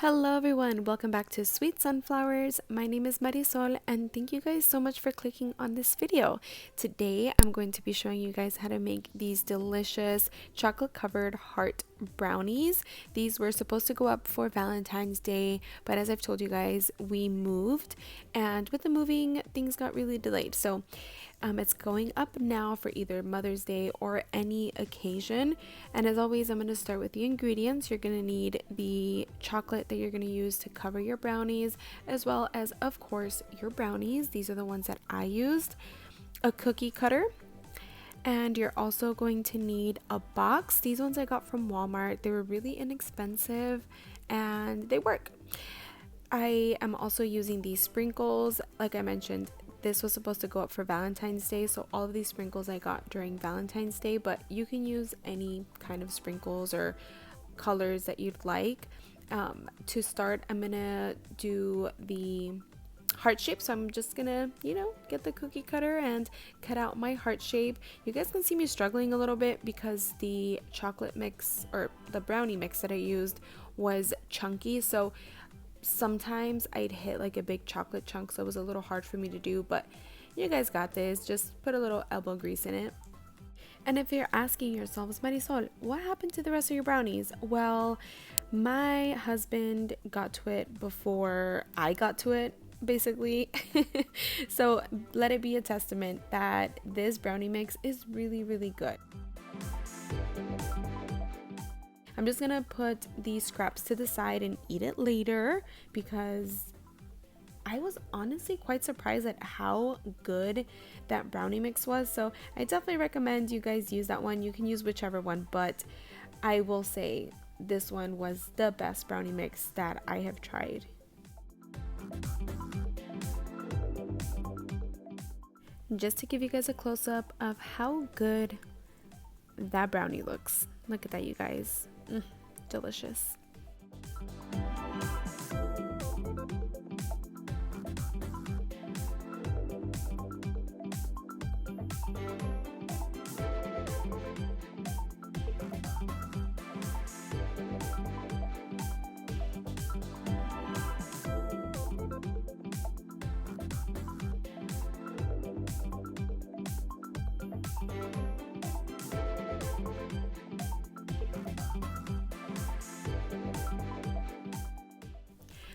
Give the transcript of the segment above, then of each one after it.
Hello everyone, welcome back to Sweet Sunflowers. My name is Marisol and thank you guys so much for clicking on this video. Today I'm going to be showing you guys how to make these delicious chocolate covered heart brownies. These were supposed to go up for Valentine's Day, but as I've told you guys, we moved, and with the moving things got really delayed. So it's going up now for either Mother's Day or any occasion. And as always, I'm going to start with the ingredients. You're going to need the chocolate that you're going to use to cover your brownies, as well as, of course, your brownies. These are the ones that I used. A cookie cutter. And you're also going to need a box. These ones I got from Walmart. They were really inexpensive and they work. I am also using these sprinkles. Like I mentioned, this was supposed to go up for Valentine's Day, so all of these sprinkles I got during Valentine's Day, but you can use any kind of sprinkles or colors that you'd like. To start, I'm gonna do the heart shape, so I'm just gonna get the cookie cutter and cut out my heart shape. You guys can see me struggling a little bit because the chocolate mix or the brownie mix that I used was chunky, so sometimes I'd hit like a big chocolate chunk, so it was a little hard for me to do, but you guys got this. Just put a little elbow grease in it. And if you're asking yourselves, Marisol, what happened to the rest of your brownies? Well, my husband got to it before I got to it, basically. So let it be a testament that this brownie mix is really, really good. I'm just gonna put these scraps to the side and eat it later because I was honestly quite surprised at how good that brownie mix was. So I definitely recommend you guys use that one. You can use whichever one, but I will say this one was the best brownie mix that I have tried. Just to give you guys a close-up of how good that brownie looks. Look at that, you guys. Delicious.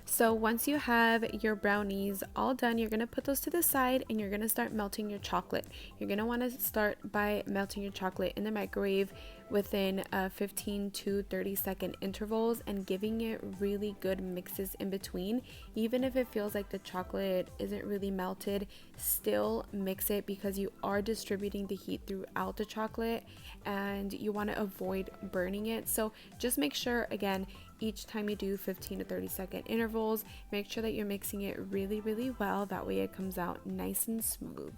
So once you have your brownies all done, you're going to put those to the side and you're going to start melting your chocolate. You're going to want to start by melting your chocolate in the microwave within 15 to 30-second intervals and giving it really good mixes in between. Even if it feels like the chocolate isn't really melted, still mix it because you are distributing the heat throughout the chocolate and you want to avoid burning it. So just make sure, again, each time you do 15 to 30-second intervals, make sure that you're mixing it really, really well. That way it comes out nice and smooth.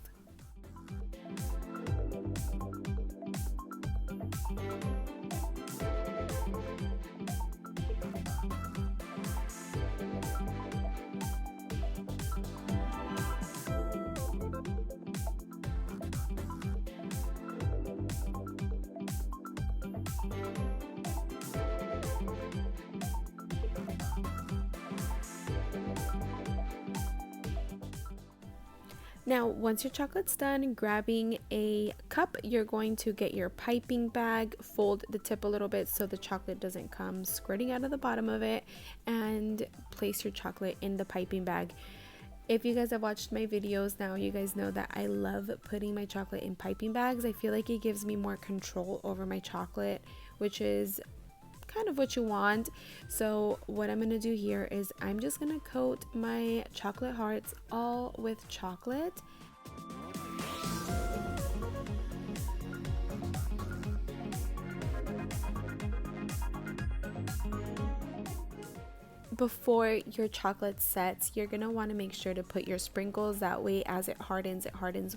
Now, once your chocolate's done, grabbing a cup, you're going to get your piping bag, fold the tip a little bit so the chocolate doesn't come squirting out of the bottom of it, and place your chocolate in the piping bag. If you guys have watched my videos now, you guys know that I love putting my chocolate in piping bags. I feel like it gives me more control over my chocolate, which is kind of what you want. So what I'm gonna do here is I'm just gonna coat my chocolate hearts all with chocolate. Before your chocolate sets, you're gonna want to make sure to put your sprinkles. That way as it hardens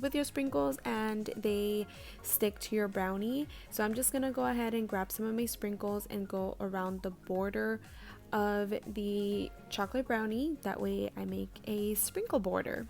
with your sprinkles and they stick to your brownie. So I'm just gonna go ahead and grab some of my sprinkles and go around the border of the chocolate brownie. That way I make a sprinkle border.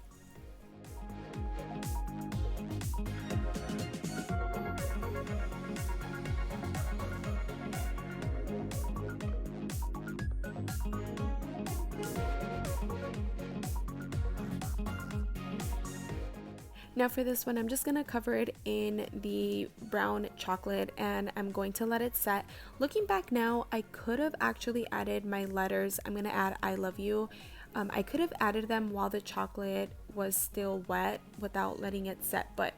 Now for this one, I'm just going to cover it in the brown chocolate and I'm going to let it set. Looking back now, I could have actually added my letters. I'm going to add I love you. I could have added them while the chocolate was still wet without letting it set, but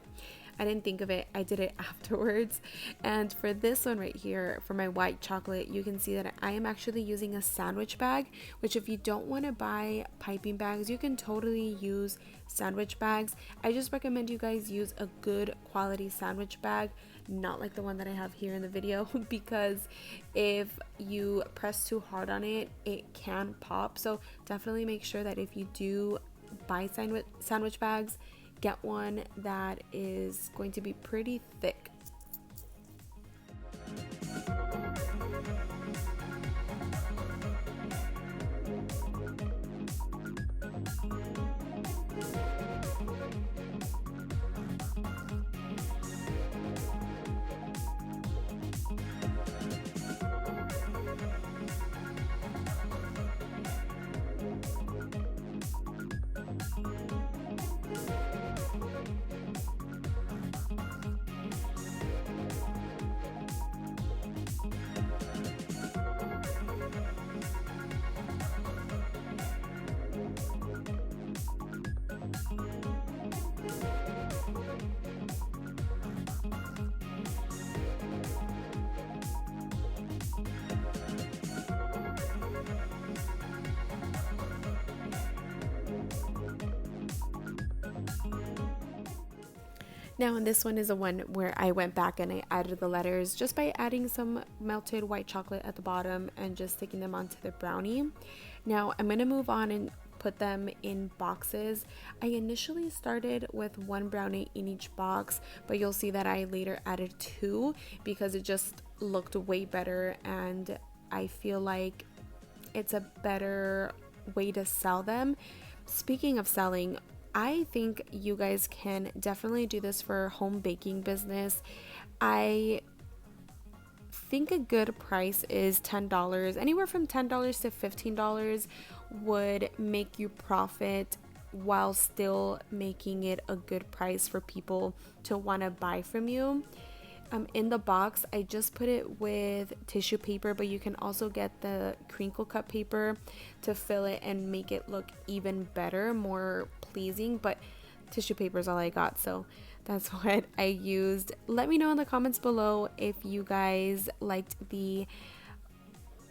I didn't think of it. I did it afterwards. And for this one right here, for my white chocolate, you can see that I am actually using a sandwich bag, which if you don't want to buy piping bags, you can totally use sandwich bags. I just recommend you guys use a good quality sandwich bag, not like the one that I have here in the video, because if you press too hard on it, it can pop. So definitely make sure that if you do buy sandwich bags, get one that is going to be pretty thick. Now, and this one is the one where I went back and I added the letters just by adding some melted white chocolate at the bottom and just sticking them onto the brownie. Now, I'm going to move on and put them in boxes. I initially started with one brownie in each box, but you'll see that I later added two because it just looked way better and I feel like it's a better way to sell them. Speaking of selling, I think you guys can definitely do this for home baking business. I think a good price is $10. Anywhere from $10 to $15 would make you profit while still making it a good price for people to want to buy from you. In the box, I just put it with tissue paper, but you can also get the crinkle cut paper to fill it and make it look even better, more pleasing, but tissue paper is all I got, so that's what I used. Let me know in the comments below if you guys liked the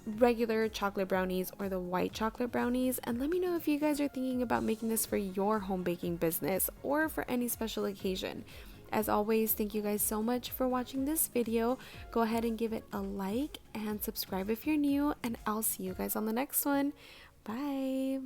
regular chocolate brownies or the white chocolate brownies, and let me know if you guys are thinking about making this for your home baking business or for any special occasion. As always, thank you guys so much for watching this video. Go ahead and give it a like and subscribe if you're new, and I'll see you guys on the next one. Bye.